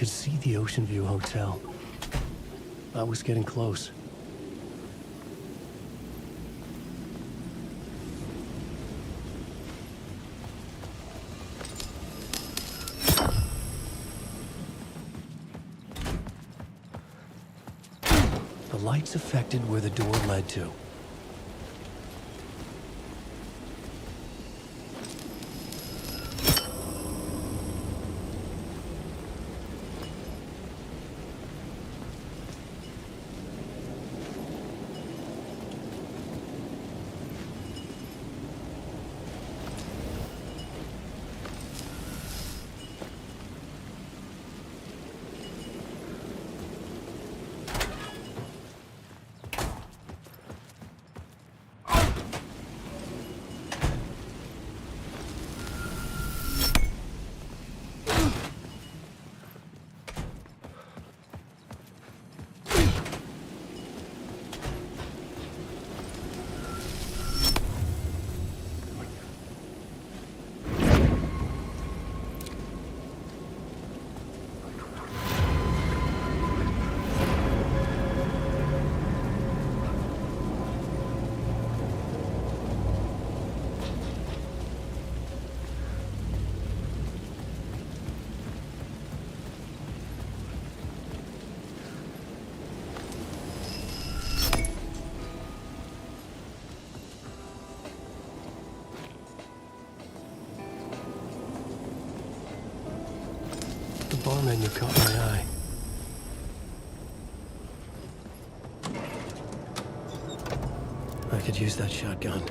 could see the Ocean View Hotel. I was getting close. The lights affected where the door led to. The bar menu caught my eye. I could use that shotgun.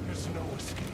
There's no escape.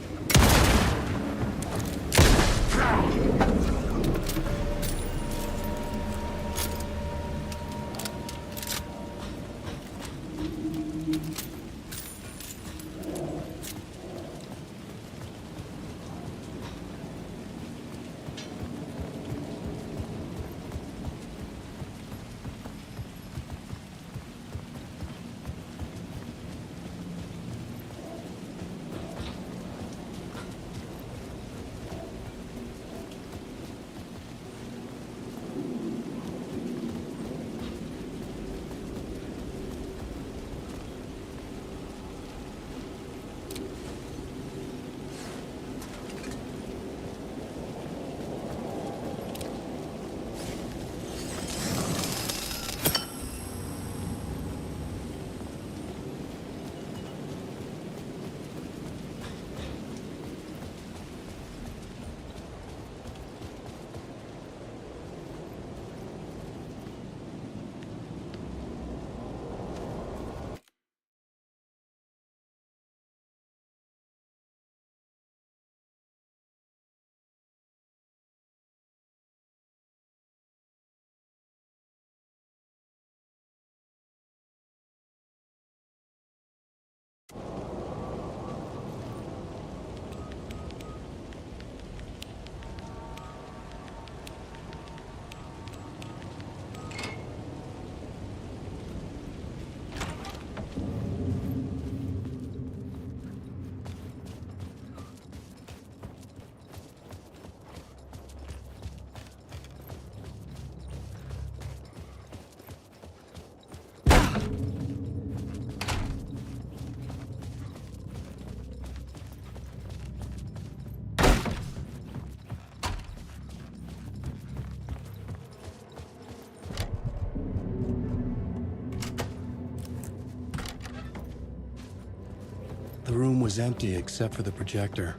The room was empty except for the projector.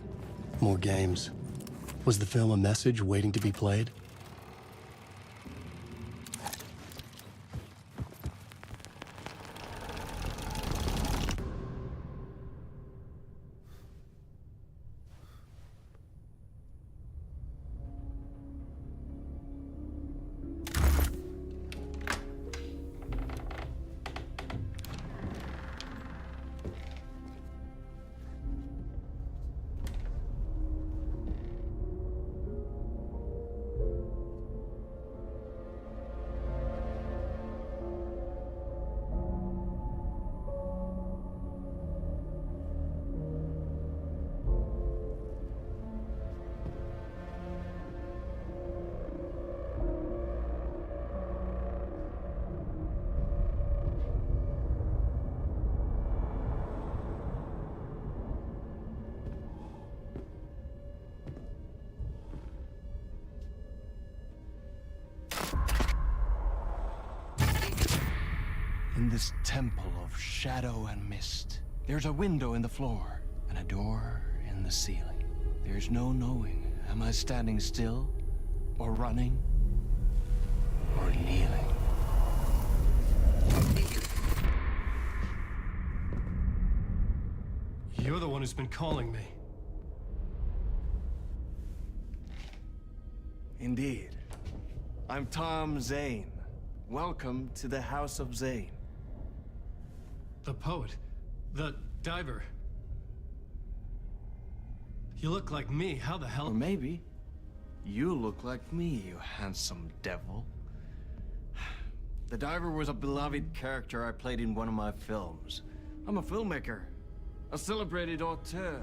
More games. Was the film a message waiting to be played? In this temple of shadow and mist, there's a window in the floor and a door in the ceiling. There's no knowing, am I standing still, or running, or kneeling? You're the one who's been calling me. Indeed. I'm Tom Zane. Welcome to the House of Zane. The poet. The diver. You look like me. How the hell? Or maybe you look like me, you handsome devil. The diver was a beloved character I played in one of my films. I'm a filmmaker, a celebrated auteur.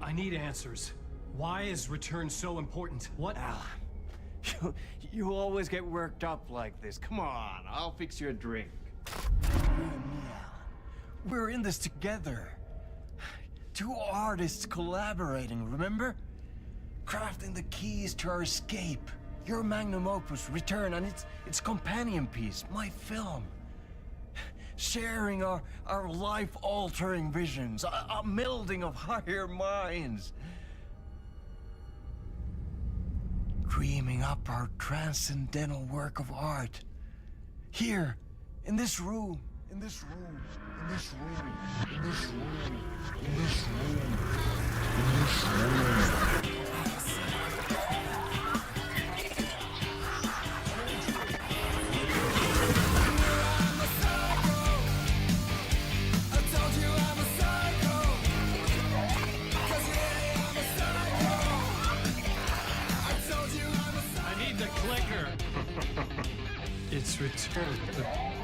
I need answers. Why is Return so important? What? Alan, you always get worked up like this. Come on, I'll fix you a drink. We're in this together. Two artists collaborating, remember? Crafting the keys to our escape. Your magnum opus, Return, and its companion piece, my film. Sharing our life-altering visions, a melding of higher minds. Dreaming up our transcendental work of art. Here, in this room, in this I need the clicker. It's returned,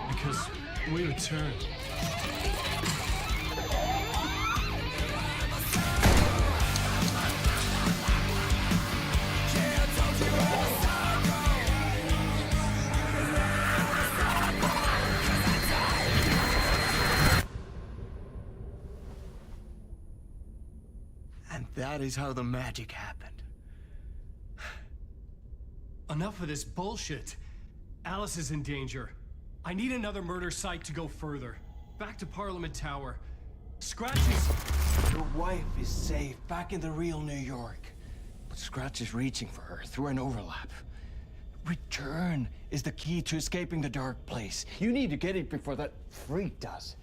because we returned. And that is how the magic happened. Enough of this bullshit. Alice is in danger. I need another murder site to go further. Back to Parliament Tower. Scratch is... Your wife is safe back in the real New York. But Scratch is reaching for her through an overlap. Return is the key to escaping the dark place. You need to get it before that freak does.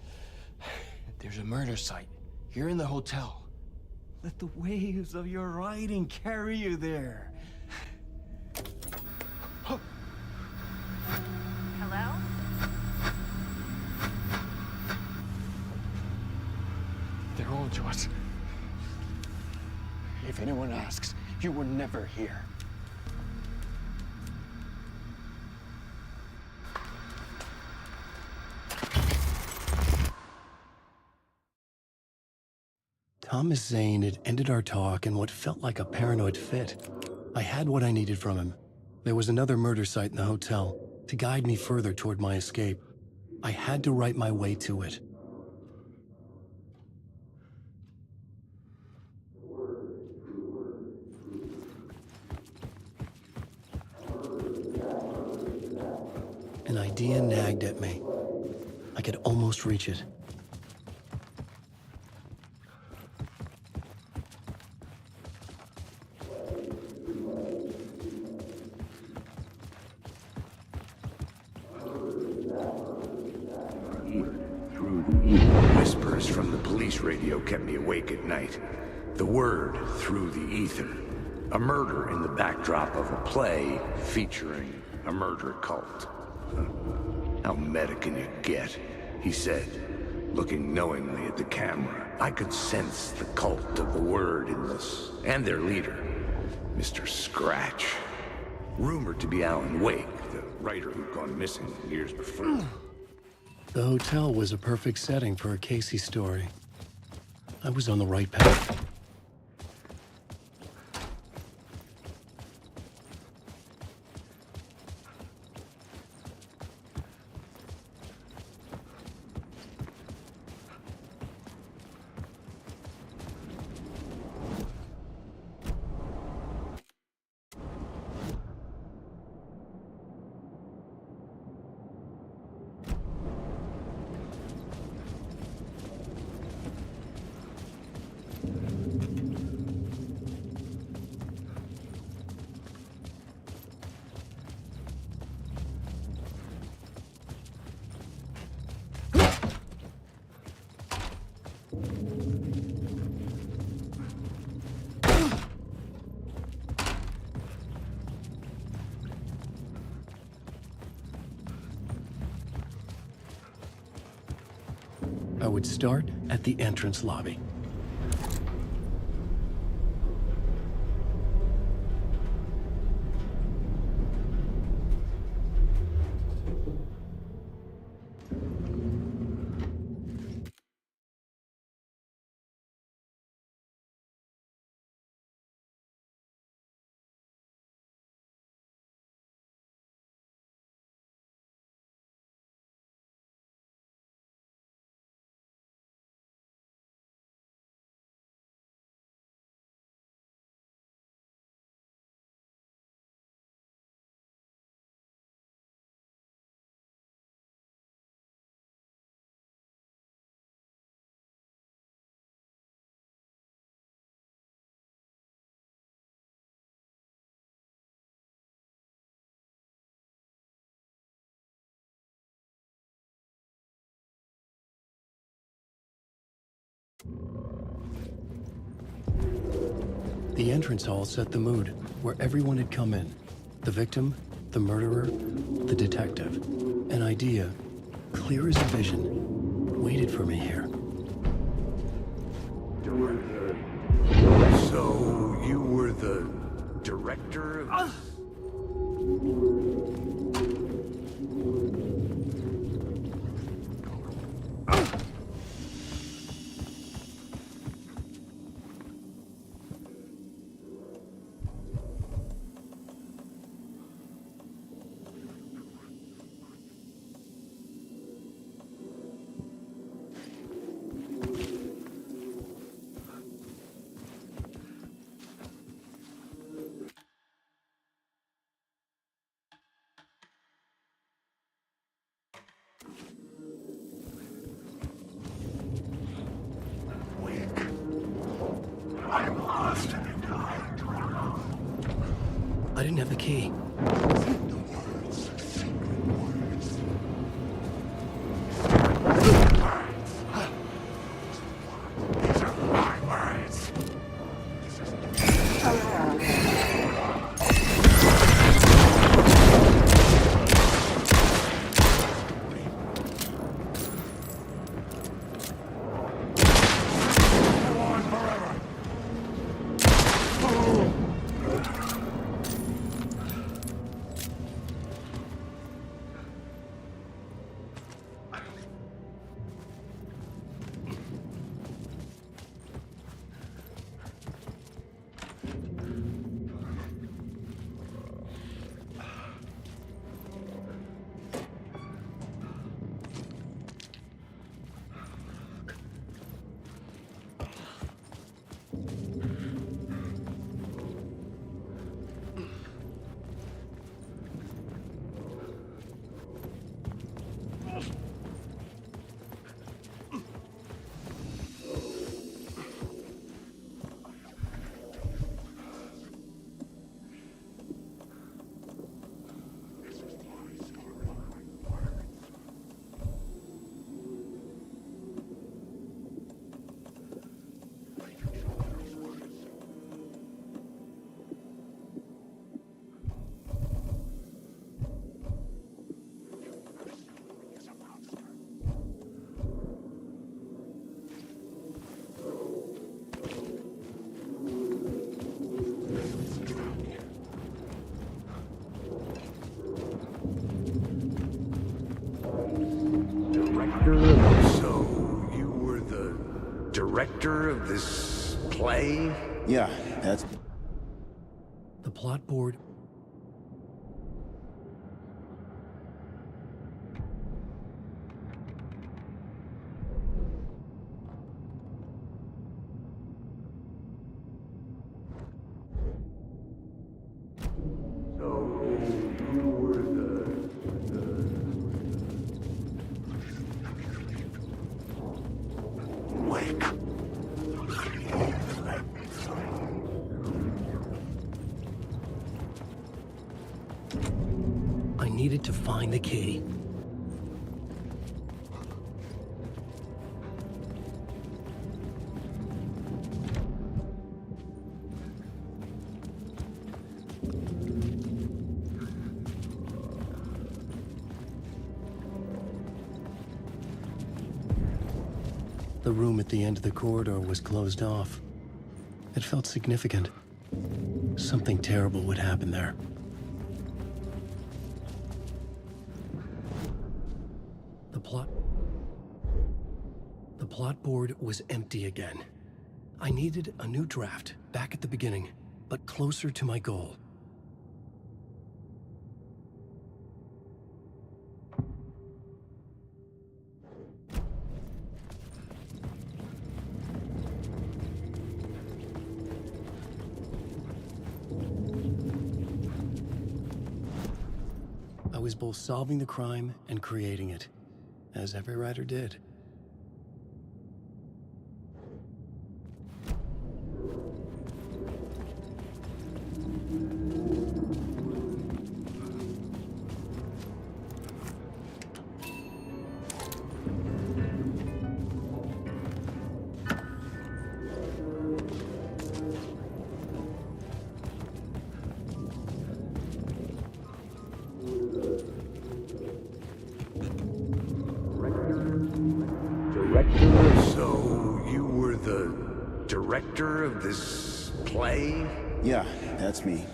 There's a murder site here in the hotel. Let the waves of your writing carry you there. Hello? They're all to us. If anyone asks, you were never here. Thomas Zane had ended our talk in what felt like a paranoid fit. I had what I needed from him. There was another murder site in the hotel to guide me further toward my escape. I had to write my way to it. An idea nagged at me. I could almost reach it. Whispers from the police radio kept me awake at night. The word through the ether. A murder in the backdrop of a play featuring a murder cult. How meta can you get? He said, looking knowingly at the camera. I could sense the cult of the word in this, and their leader, Mr. Scratch. Rumored to be Alan Wake, the writer who'd gone missing years before. The hotel was a perfect setting for a Casey story. I was on the right path. I would start at the entrance lobby. The entrance hall set the mood, where everyone had come in. The victim, the murderer, the detective. An idea, clear as a vision, waited for me here. So, you were the director of this? I'm lost. I didn't have the key. These are my words. Go on forever. So, you were the director of this play? Yeah, that's... The plot board. So, you were Wake. I needed to find the key. The room at the end of the corridor was closed off. It felt significant. Something terrible would happen there. The plot board was empty again. I needed a new draft, back at the beginning, but closer to my goal. I was both solving the crime and creating it, as every writer did. So, you were the director of this play? Yeah, that's me.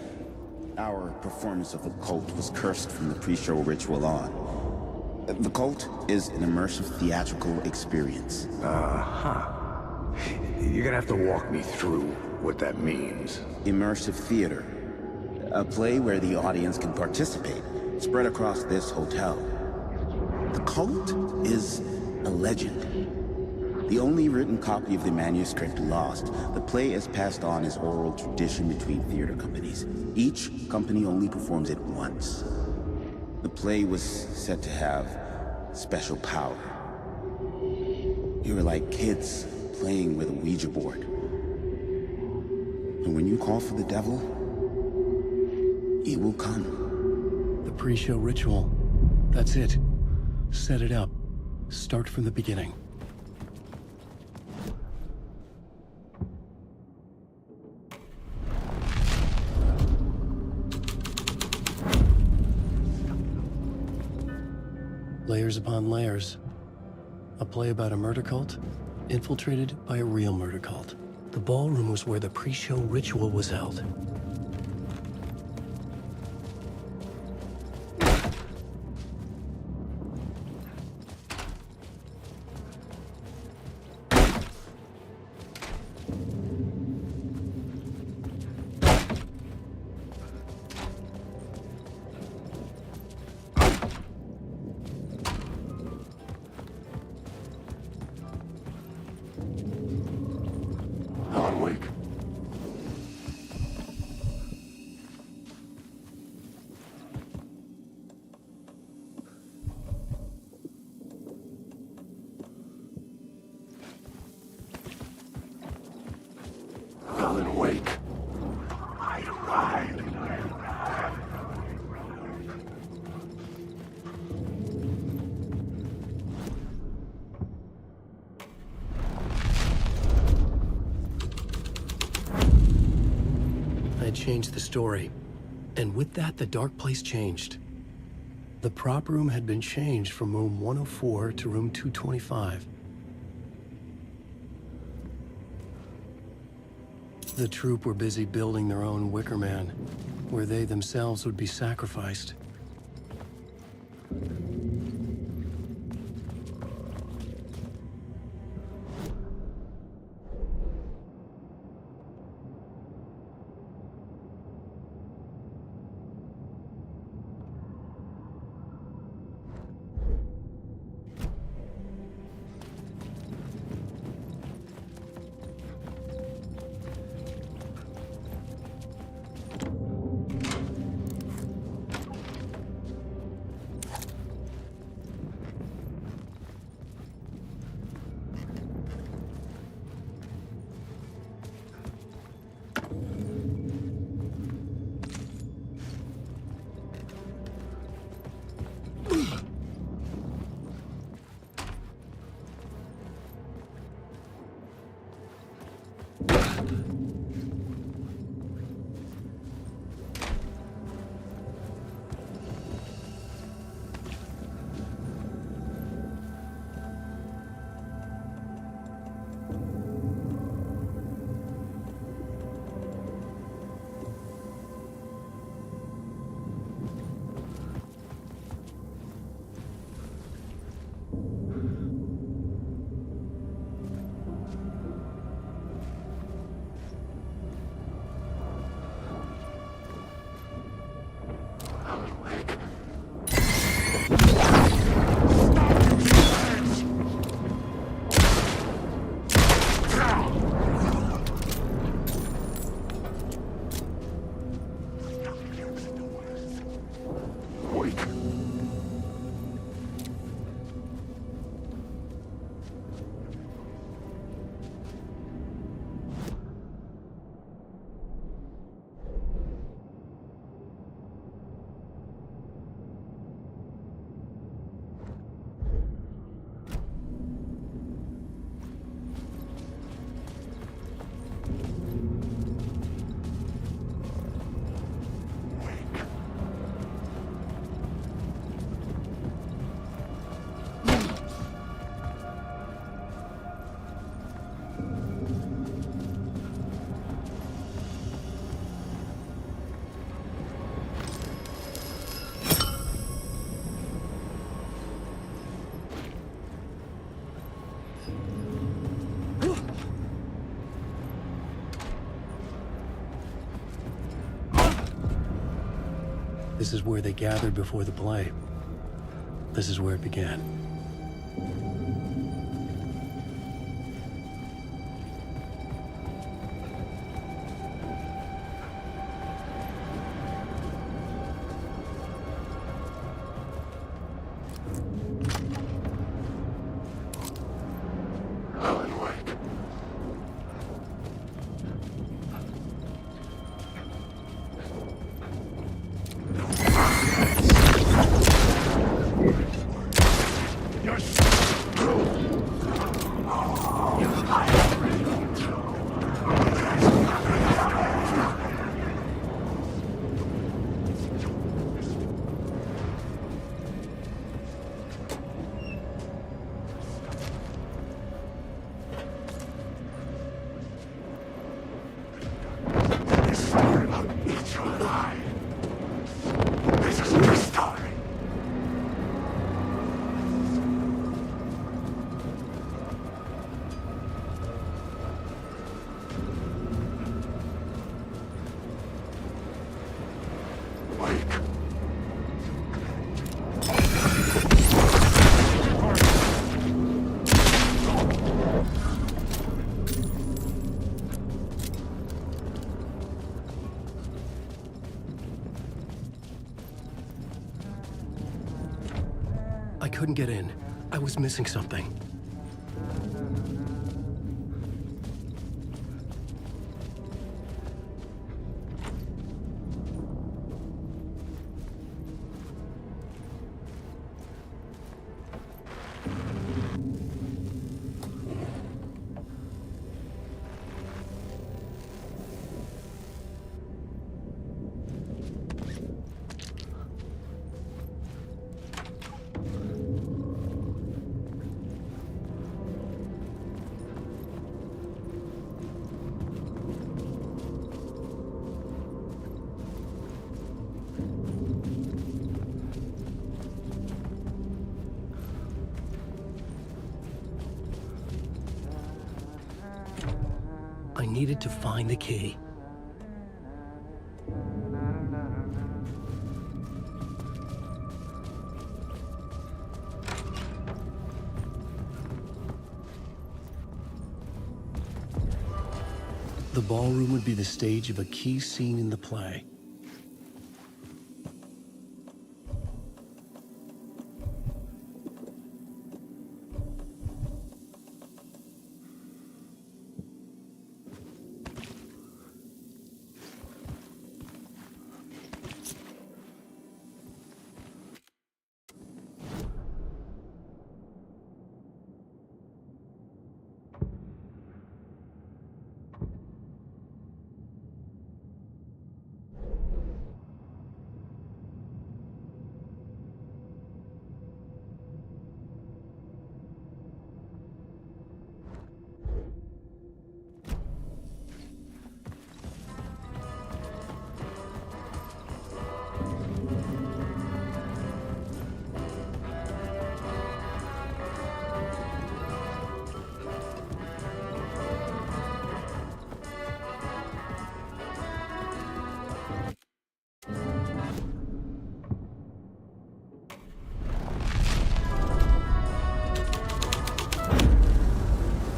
Our performance of the cult was cursed from the pre-show ritual on. The cult is an immersive theatrical experience. You're gonna have to walk me through what that means. Immersive theater. A play where the audience can participate, spread across this hotel. The cult is a legend. The only written copy of the manuscript lost, the play is passed on as oral tradition between theater companies. Each company only performs it once. The play was said to have special power. You were like kids playing with a Ouija board. And when you call for the devil, it will come. The pre-show ritual. That's it. Set it up. Start from the beginning. Layers upon layers. A play about a murder cult, infiltrated by a real murder cult. The ballroom was where the pre-show ritual was held. Alan Wake. Alan Wake. I arrived. I had changed the story. And with that, the dark place changed. The prop room had been changed from room 104 to room 225. The troupe were busy building their own Wicker Man, where they themselves would be sacrificed. This is where they gathered before the play. This is where it began. Alan Wake. You're through. You lied right through. The story of each lie. This is the story. Wake. I couldn't get in. I was missing something. I needed to find the key. The ballroom would be the stage of a key scene in the play.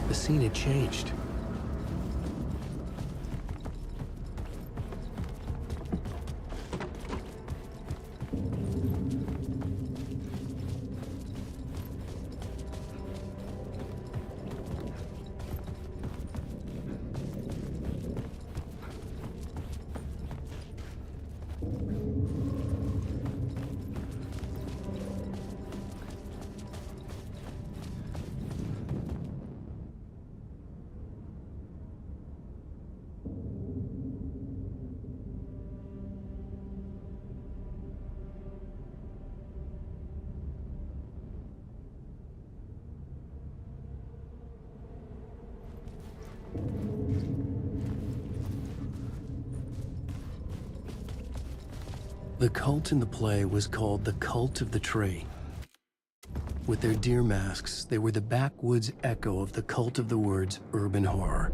The scene had changed. The cult in the play was called the Cult of the Tree. With their deer masks, they were the backwoods echo of the cult of the word's urban horror.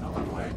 Alan Wake.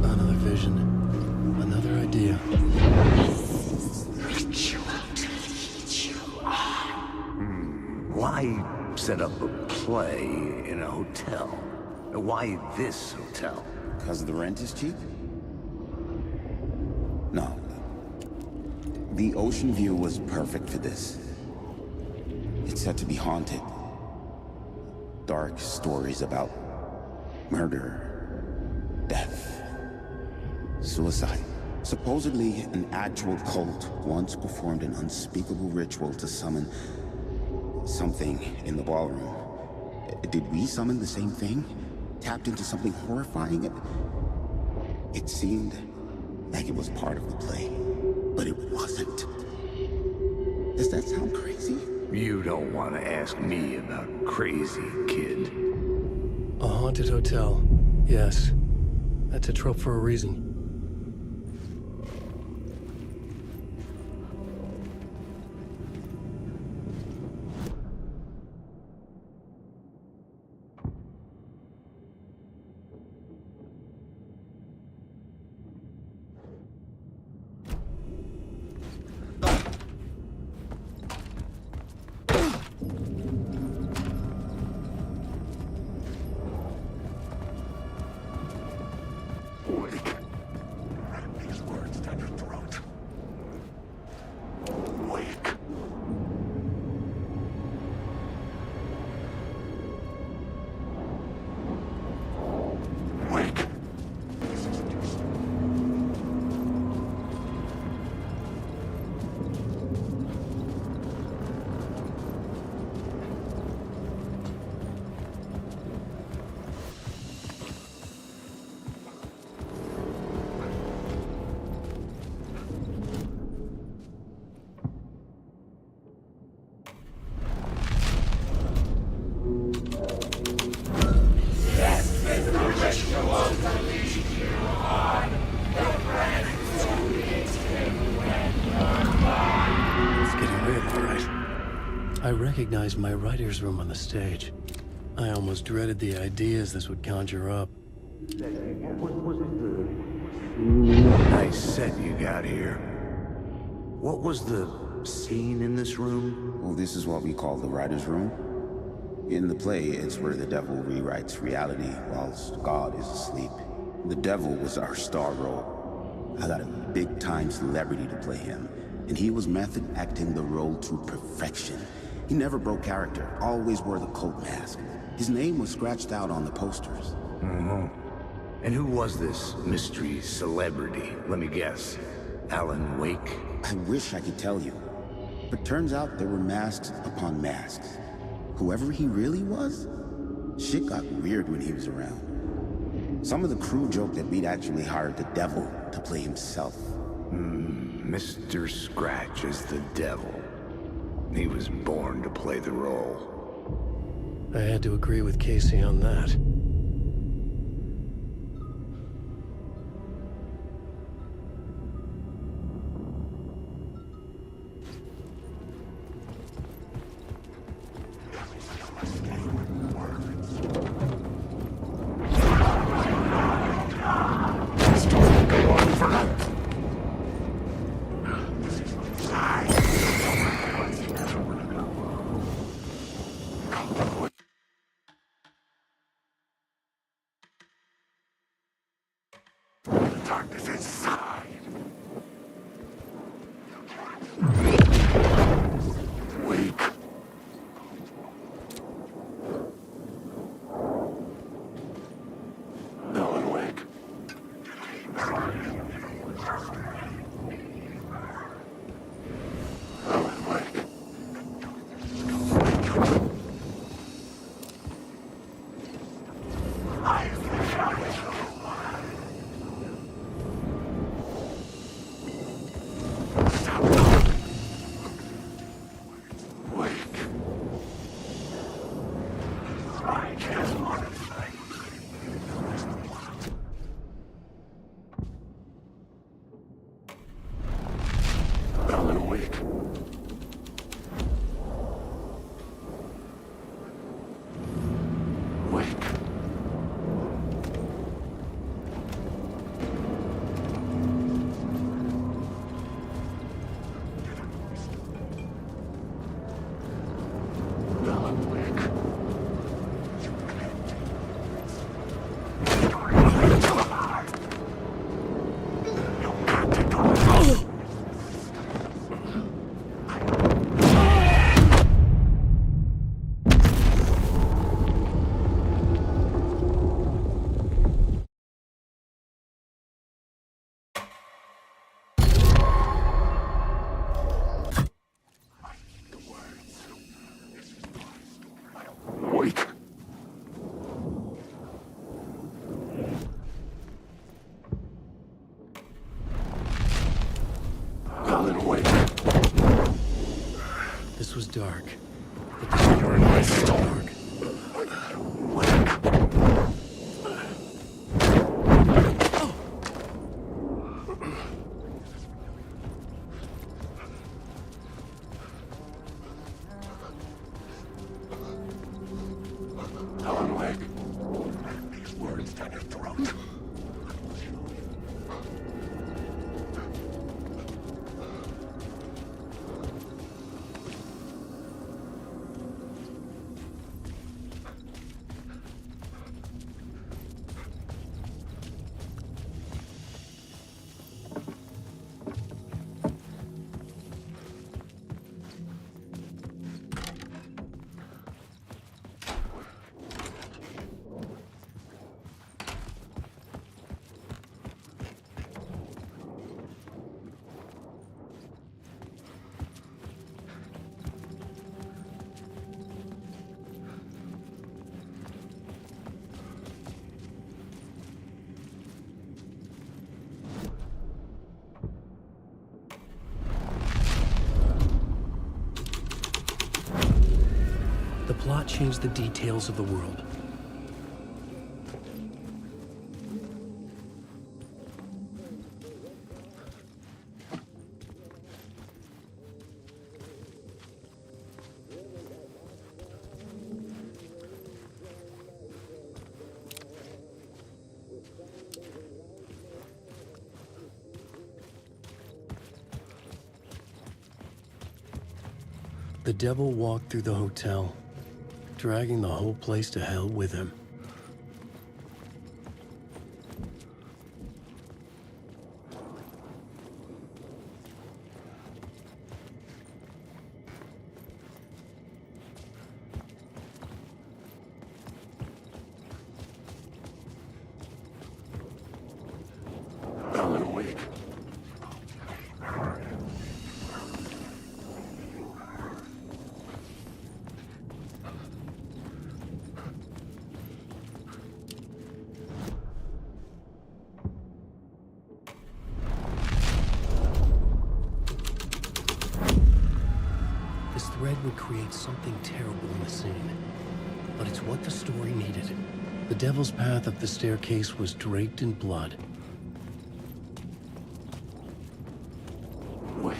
Another vision. Another idea. Why set up a play in a hotel? Why this hotel? Because the rent is cheap? No. The ocean view was perfect for this. It's said to be haunted. Dark stories about murder, death, suicide. Supposedly, an actual cult once performed an unspeakable ritual to summon something in the ballroom. Did we summon the same thing? Tapped into something horrifying? It seemed like it was part of the play, but it wasn't. Does that sound crazy? You don't want to ask me about crazy, kid. A haunted hotel. Yes. That's a trope for a reason. Wake. These words down your throat. Wake. Wake. This is It's getting real, all right. I recognized my writer's room on the stage. I almost dreaded the ideas this would conjure up. Nice set you got here. What was the scene in this room? Well, this is what we call the writer's room. In the play, it's where the devil rewrites reality whilst God is asleep. The devil was our star role. I got a big-time celebrity to play him, and he was method acting the role to perfection. He never broke character, always wore the cult mask. His name was scratched out on the posters. And who was this mystery celebrity? Let me guess. Alan Wake? I wish I could tell you, but turns out there were masks upon masks. Whoever he really was, shit got weird when he was around. Some of the crew joked that we'd actually hired the devil to play himself. Mr. Scratch is the devil. He was born to play the role. I had to agree with Casey on that. Darkness inside. Wake. Alan Wake. Alan Wake. Alan Wake. Wake. Alan Wake. Wake. Alan Wake. This was dark. You're in my storm. Wake. Alan Wake. These words down your throat. The plot changed the details of the world. The devil walked through the hotel, dragging the whole place to hell with him. Alan Wake. dread would create something terrible in the scene. But it's what the story needed. The devil's path up the staircase was draped in blood. Wake.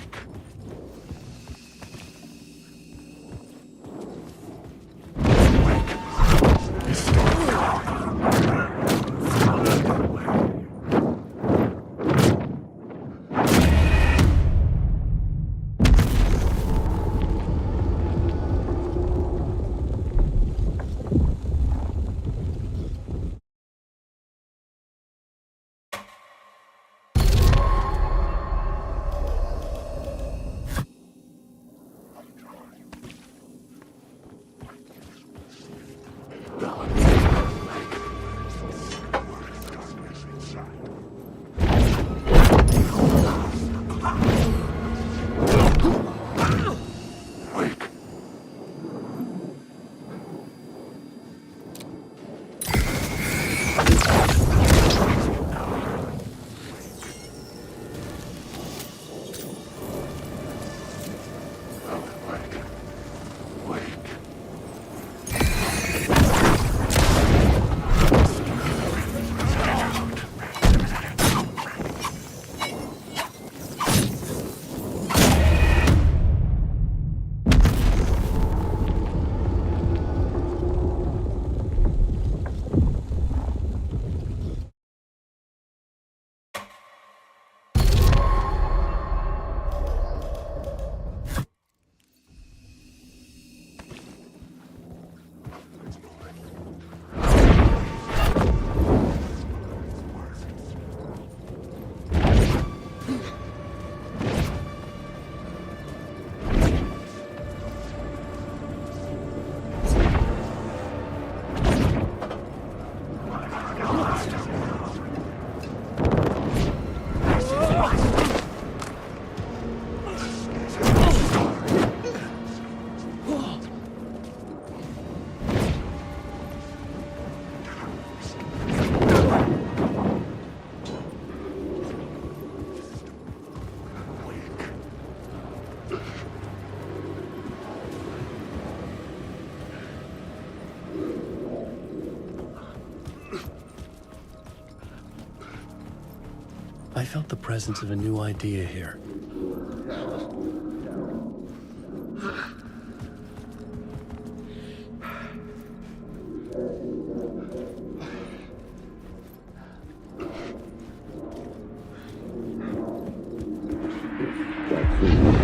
I felt the presence of a new idea here.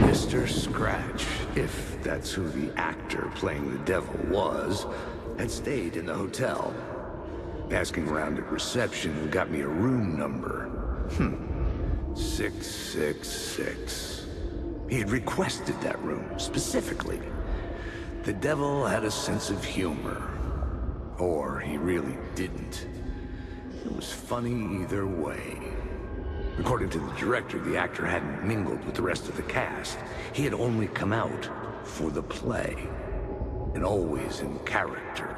Mr. Scratch, if that's who the actor playing the devil was, had stayed in the hotel. Asking around at reception got me a room number. 666. He had requested that room, specifically. The devil had a sense of humor. Or he really didn't. It was funny either way. According to the director, the actor hadn't mingled with the rest of the cast. He had only come out for the play. And always in character.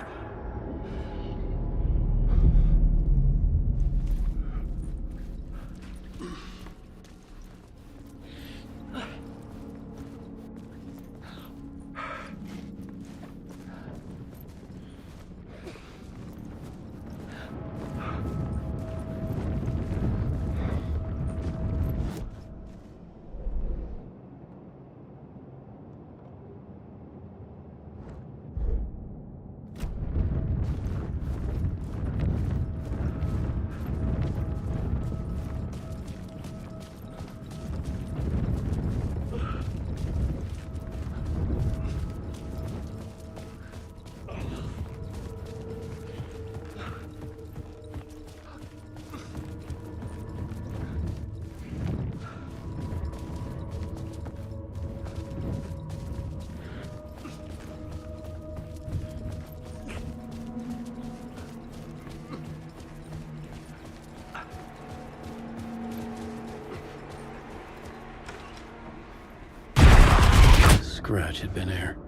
Scratch had been here.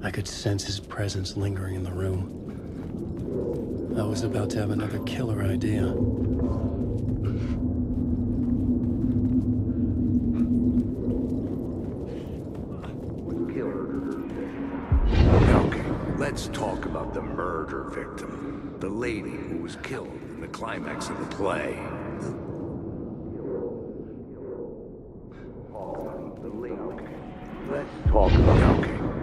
I could sense his presence lingering in the room. I was about to have another killer idea. Killer Let's talk about the murder victim. The lady who was killed in the climax of the play.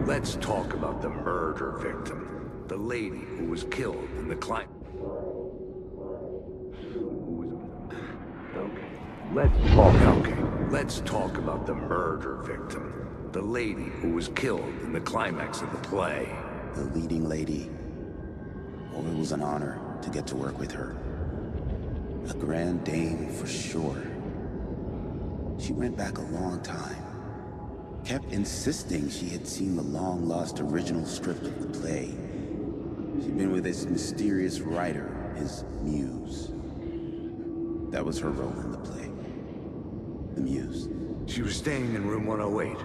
Let's talk about the murder victim. The lady who was killed in the climax. Let's talk about the murder victim. The lady who was killed in the climax of the play. The leading lady. Oh, it was an honor to get to work with her. A grand dame for sure. She went back a long time. Kept insisting she had seen the long-lost original script of the play. She'd been with this mysterious writer, his muse. That was her role in the play. The muse. She was staying in room 108,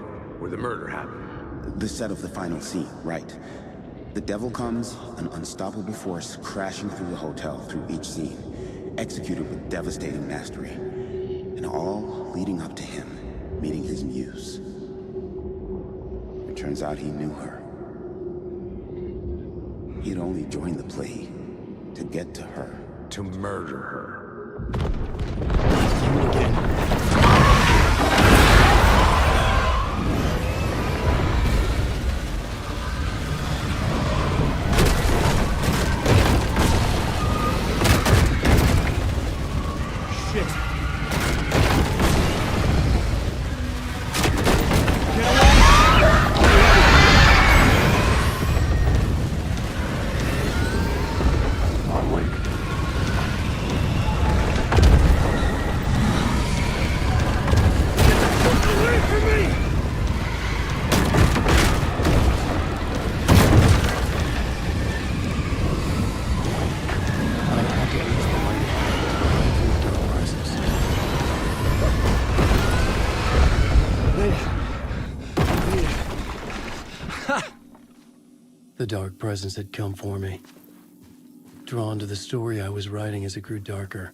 where the murder happened. The set of the final scene, right. The devil comes, an unstoppable force crashing through the hotel through each scene, executed with devastating mastery. And all leading up to him meeting his muse. It turns out he knew her. He had only joined the play to get to her. To murder her. The dark presence had come for me. Drawn to the story I was writing as it grew darker,